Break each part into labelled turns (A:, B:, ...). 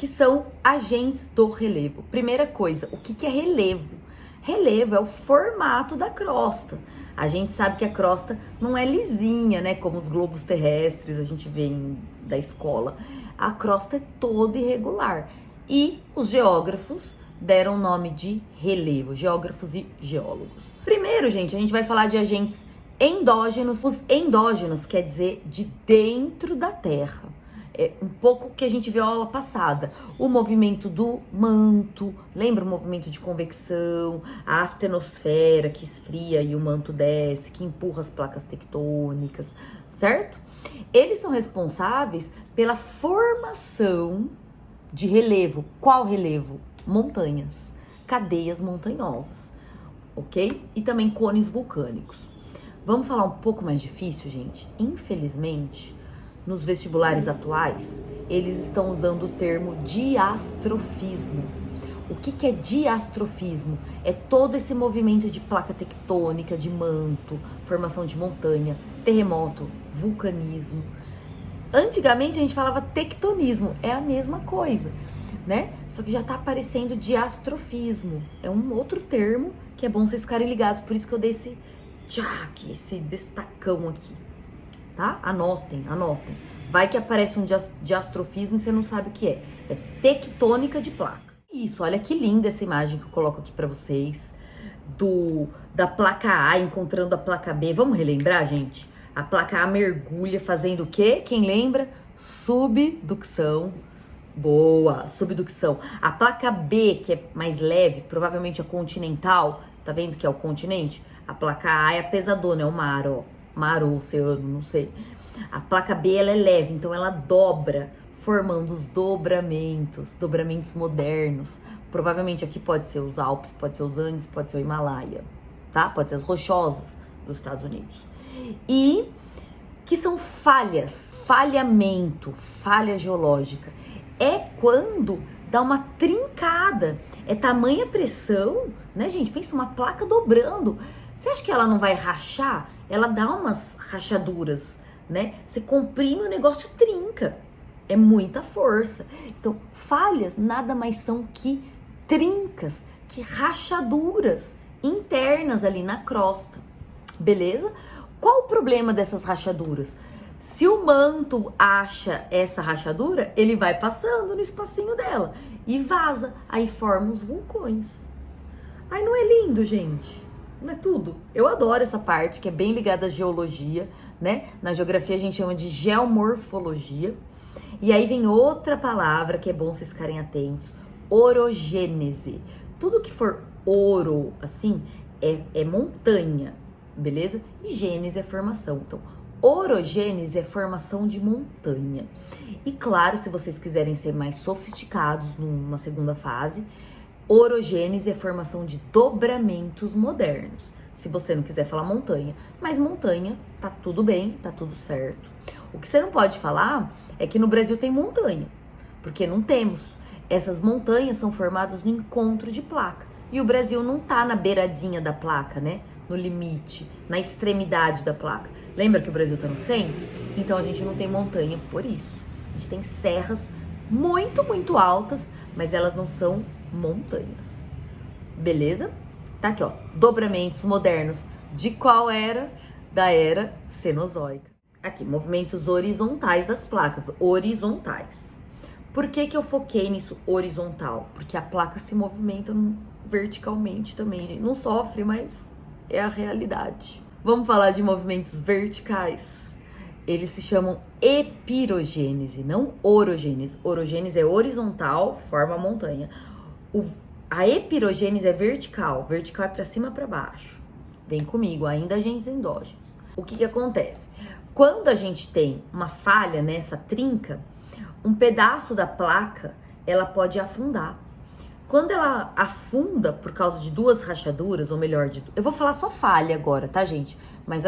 A: que são agentes do relevo. Primeira coisa, o que é relevo? Relevo é o formato da crosta. A gente sabe que a crosta não é lisinha, né? Como os globos terrestres a gente vê da escola. A crosta é toda irregular. E os geógrafos deram o nome de relevo, geógrafos e geólogos. Primeiro, gente, a gente vai falar de agentes endógenos. Os endógenos quer dizer de dentro da Terra. É um pouco que a gente viu a aula passada. O movimento do manto, lembra o movimento de convecção, a astenosfera que esfria e o manto desce, que empurra as placas tectônicas, certo? Eles são responsáveis pela formação de relevo. Qual relevo? Montanhas, cadeias montanhosas, ok? E também cones vulcânicos. Vamos falar um pouco mais difícil, gente? Infelizmente, nos vestibulares atuais, eles estão usando o termo diastrofismo. O que é diastrofismo? É todo esse movimento de placa tectônica, de manto, formação de montanha, terremoto, vulcanismo. Antigamente a gente falava tectonismo, é a mesma coisa, né? Só que já tá aparecendo diastrofismo. É um outro termo que é bom vocês ficarem ligados, por isso que eu dei esse destacão aqui. Tá? Anotem. Vai que aparece um diastrofismo e você não sabe o que é. É tectônica de placa. Isso, olha que linda essa imagem que eu coloco aqui pra vocês. Da placa A encontrando a placa B. Vamos relembrar, gente? A placa A mergulha fazendo o quê? Quem lembra? Subducção. Boa, subducção. A placa B, que é mais leve, provavelmente a continental. Tá vendo que é o continente? A placa A é a pesadona, é o mar, ó. Mar ou oceano, não sei. A placa B, ela é leve, então ela dobra, formando os dobramentos modernos. Provavelmente aqui pode ser os Alpes, pode ser os Andes, pode ser o Himalaia, tá? Pode ser as rochosas dos Estados Unidos. E que são falhas, falhamento, falha geológica. É quando dá uma trincada, é tamanha pressão, né, gente? Pensa, uma placa dobrando. Você acha que ela não vai rachar? Ela dá umas rachaduras, né? Você comprime, o negócio trinca. É muita força. Então, falhas nada mais são que trincas, que rachaduras internas ali na crosta. Beleza? Qual o problema dessas rachaduras? Se o manto acha essa rachadura, ele vai passando no espacinho dela e vaza. Aí forma os vulcões. Aí não é lindo, gente? Não é tudo? Eu adoro essa parte que é bem ligada à geologia, né? Na geografia a gente chama de geomorfologia. E aí vem outra palavra que é bom vocês ficarem atentos: orogênese. Tudo que for oro, assim, é montanha, beleza? E gênese é formação. Então, orogênese é formação de montanha. E claro, se vocês quiserem ser mais sofisticados numa segunda fase, orogênese é formação de dobramentos modernos. Se você não quiser falar montanha, mas montanha, tá tudo bem, tá tudo certo. O que você não pode falar é que no Brasil tem montanha, porque não temos. Essas montanhas são formadas no encontro de placa. E o Brasil não tá na beiradinha da placa, né? No limite, na extremidade da placa. Lembra que o Brasil tá no centro? Então a gente não tem montanha por isso. A gente tem serras muito, muito altas, mas elas não são montanhas. Beleza? Tá aqui, ó. Dobramentos modernos. De qual era? Da era Cenozoica. Aqui, movimentos horizontais das placas. Horizontais. Por que eu foquei nisso horizontal? Porque a placa se movimenta verticalmente também, gente. Não sofre, mas é a realidade. Vamos falar de movimentos verticais. Eles se chamam epirogênese, não orogênese. Orogênese é horizontal, forma a montanha. A epirogênese é vertical. Vertical é para cima, para baixo. Vem comigo, ainda agentes endógenos. O que acontece? Quando a gente tem uma falha nessa trinca, um pedaço da placa, ela pode afundar. Quando ela afunda por causa de duas rachaduras, ou melhor, eu vou falar só falha agora, tá, gente? Mas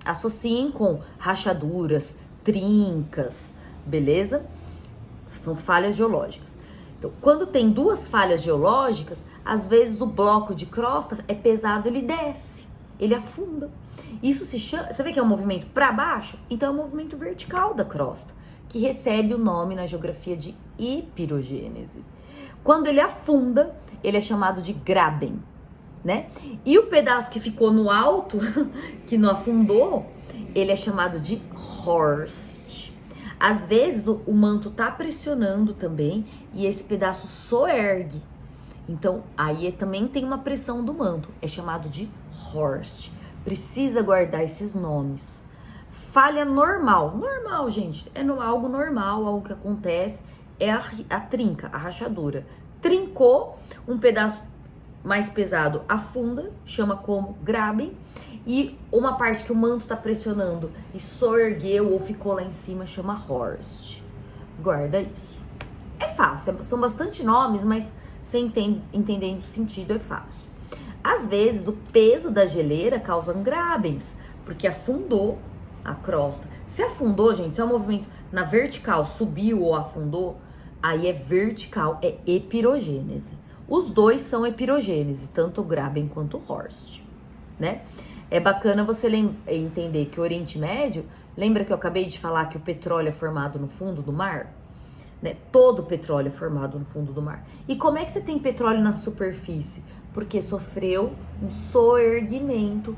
A: associem com rachaduras, trincas, beleza? São falhas geológicas. Então, quando tem duas falhas geológicas, às vezes o bloco de crosta é pesado, ele desce, ele afunda. Isso se chama, você vê que é um movimento para baixo? Então é um movimento vertical da crosta. que recebe o nome na geografia de epirogênese. Quando ele afunda, ele é chamado de graben, né? E o pedaço que ficou no alto, que não afundou, ele é chamado de horst. Às vezes o manto tá pressionando também e esse pedaço soergue. Então aí também tem uma pressão do manto, é chamado de horst. Precisa guardar esses nomes. Falha normal, gente, algo normal, algo que acontece, é a trinca, a rachadura. Trincou, um pedaço mais pesado afunda, chama como graben, e uma parte que o manto tá pressionando e soergueu ou ficou lá em cima chama horst. Guarda isso. É fácil, são bastante nomes, mas você entendendo o sentido é fácil. Às vezes o peso da geleira causa grabens, porque afundou a crosta. Se afundou, gente, se é um movimento na vertical, subiu ou afundou, aí é vertical, é epirogênese. Os dois são epirogênese, tanto o graben quanto o horst, né? É bacana você entender que o Oriente Médio, lembra que eu acabei de falar que o petróleo é formado no fundo do mar? Né? Todo petróleo é formado no fundo do mar. E como é que você tem petróleo na superfície? Porque sofreu um soerguimento,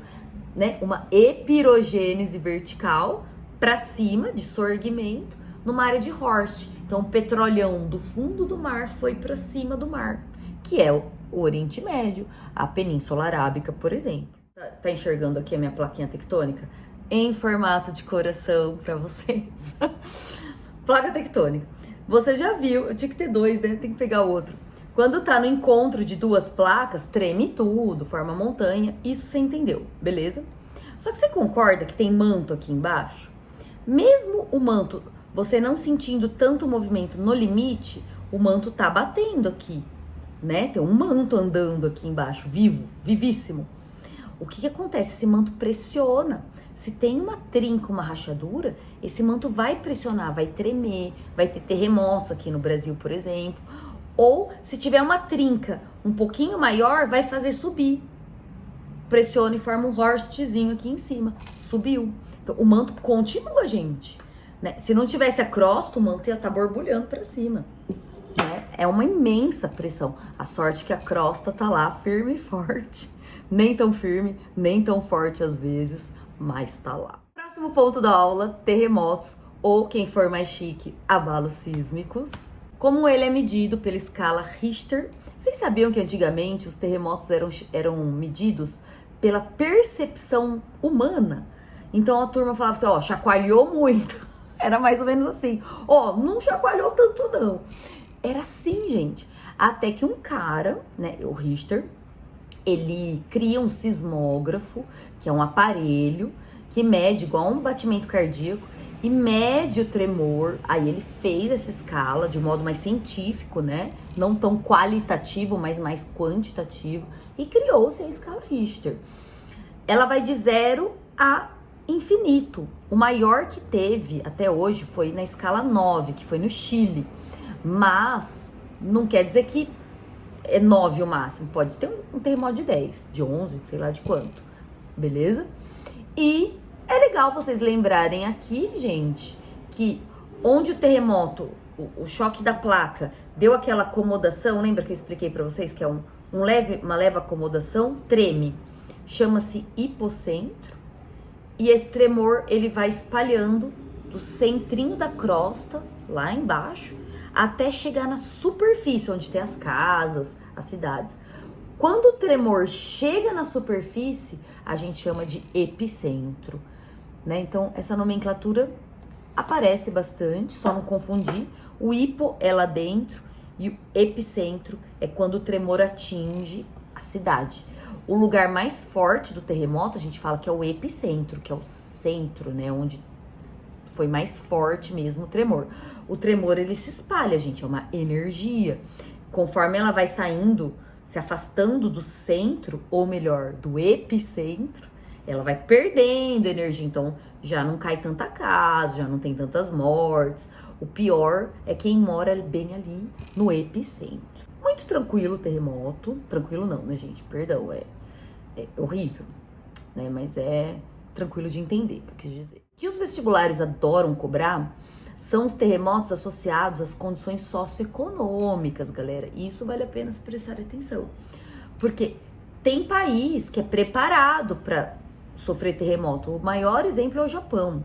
A: né? Uma epirogênese vertical para cima, de soerguimento, numa área de horst. Então, o petrolhão do fundo do mar foi para cima do mar, que é o Oriente Médio, a Península Arábica, por exemplo. Tá enxergando aqui a minha plaquinha tectônica? Em formato de coração para vocês. Placa tectônica. Você já viu, eu tinha que ter dois, né? Tem que pegar outro. Quando tá no encontro de duas placas, treme tudo, forma montanha. Isso você entendeu, beleza? Só que você concorda que tem manto aqui embaixo? Mesmo o manto, você não sentindo tanto movimento no limite, o manto tá batendo aqui, né? Tem um manto andando aqui embaixo, vivíssimo. O que acontece? Esse manto pressiona. Se tem uma trinca, uma rachadura, esse manto vai pressionar, vai tremer, vai ter terremotos aqui no Brasil, por exemplo. Ou se tiver uma trinca um pouquinho maior, vai fazer subir. Pressiona e forma um horstzinho aqui em cima. Subiu. Então, o manto continua, gente. Né? Se não tivesse a crosta, o manto ia estar borbulhando para cima. Né? É uma imensa pressão. A sorte que a crosta tá lá firme e forte. Nem tão firme, nem tão forte às vezes, mas tá lá. Próximo ponto da aula, terremotos, ou quem for mais chique, abalos sísmicos. Como ele é medido pela escala Richter, vocês sabiam que antigamente os terremotos eram medidos pela percepção humana? Então a turma falava assim, ó, chacoalhou muito. Era mais ou menos assim. Ó, não chacoalhou tanto não. Era assim, gente. Até que um cara, né, o Richter, ele cria um sismógrafo, que é um aparelho que mede igual um batimento cardíaco e mede o tremor. Aí ele fez essa escala de modo mais científico, né? Não tão qualitativo, mas mais quantitativo. E criou-se a escala Richter. Ela vai de 0 a infinito. O maior que teve até hoje foi na escala 9, que foi no Chile. Mas não quer dizer que é 9 o máximo, pode ter um terremoto de 10, de 11, sei lá de quanto, beleza? E é legal vocês lembrarem aqui, gente, que onde o terremoto, o choque da placa, deu aquela acomodação, lembra que eu expliquei pra vocês que é uma leve acomodação, treme, chama-se hipocentro, e esse tremor ele vai espalhando do centrinho da crosta, lá embaixo, até chegar na superfície, onde tem as casas, as cidades. Quando o tremor chega na superfície, a gente chama de epicentro, né? Então, essa nomenclatura aparece bastante, só não confundir. O hipo é lá dentro e o epicentro é quando o tremor atinge a cidade. O lugar mais forte do terremoto, a gente fala que é o epicentro, que é o centro, né? Onde foi mais forte mesmo o tremor. O tremor, ele se espalha, gente, é uma energia. Conforme ela vai saindo, se afastando do centro, ou melhor, do epicentro, ela vai perdendo energia. Então, já não cai tanta casa, já não tem tantas mortes. O pior é quem mora bem ali no epicentro. Muito tranquilo o terremoto. Tranquilo não, né, gente? Perdão, é horrível, né? Mas é tranquilo de entender, o que eu quis dizer. Que os vestibulares adoram cobrar são os terremotos associados às condições socioeconômicas, galera. E isso vale a pena se prestar atenção. Porque tem país que é preparado para sofrer terremoto. O maior exemplo é o Japão.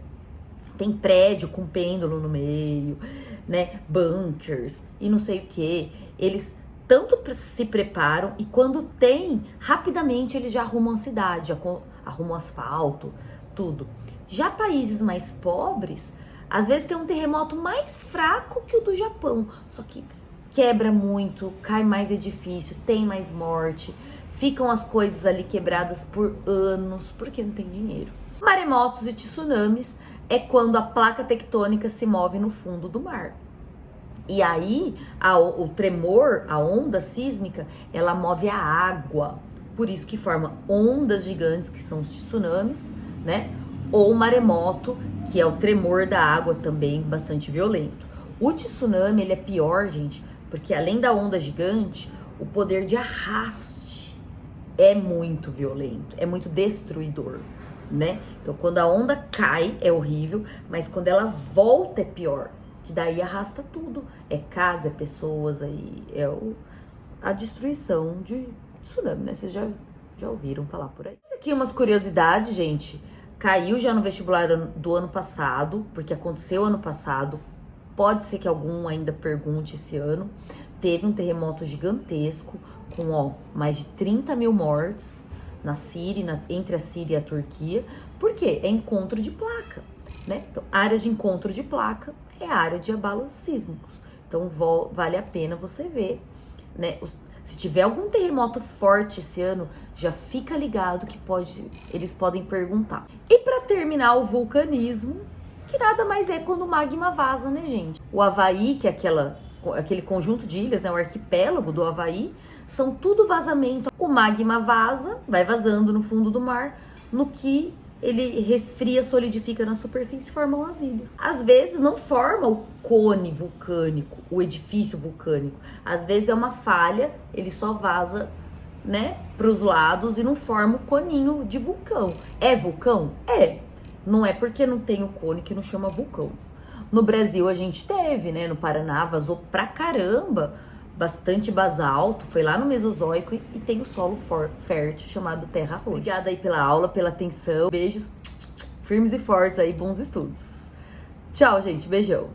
A: Tem prédio com pêndulo no meio, né? Bunkers e não sei o que. Eles tanto se preparam e quando tem, rapidamente eles já arrumam a cidade, já arrumam asfalto, tudo. Já países mais pobres, às vezes tem um terremoto mais fraco que o do Japão, só que quebra muito, cai mais edifício, tem mais morte, ficam as coisas ali quebradas por anos, porque não tem dinheiro. Maremotos e tsunamis é quando a placa tectônica se move no fundo do mar. E aí, o tremor, a onda sísmica, ela move a água. Por isso que forma ondas gigantes, que são os tsunamis, né? Ou o maremoto, que é o tremor da água também, bastante violento. O tsunami, ele é pior, gente, porque além da onda gigante, o poder de arraste é muito violento, é muito destruidor, né? Então, quando a onda cai, é horrível, mas quando ela volta, é pior. Que daí arrasta tudo. É casa, é pessoas, aí é a destruição de tsunami, né? Vocês já ouviram falar por aí. Isso aqui é umas curiosidades, gente. Caiu já no vestibular do ano passado, porque aconteceu ano passado. Pode ser que algum ainda pergunte esse ano. Teve um terremoto gigantesco com mais de 30 mil mortes na Síria, entre a Síria e a Turquia. Por quê? É encontro de placa, né? Então, áreas de encontro de placa é a área de abalos sísmicos. Então, vale a pena você ver, né? Se tiver algum terremoto forte esse ano, já fica ligado que eles podem perguntar. E para terminar, o vulcanismo, que nada mais é quando o magma vaza, né, gente? O Havaí, que é aquele conjunto de ilhas, né, o arquipélago do Havaí, são tudo vazamento. O magma vaza, vai vazando no fundo do mar, no que ele resfria, solidifica na superfície e formam as ilhas. Às vezes não forma o cone vulcânico, o edifício vulcânico. Às vezes é uma falha, ele só vaza, né, para os lados e não forma o coninho de vulcão. É vulcão? É. Não é porque não tem o cone que não chama vulcão. No Brasil a gente teve, né, no Paraná vazou pra caramba, bastante basalto, foi lá no Mesozoico e tem o solo fértil chamado Terra Roxa. Obrigada aí pela aula, pela atenção. Beijos firmes e fortes aí, bons estudos. Tchau, gente. Beijão.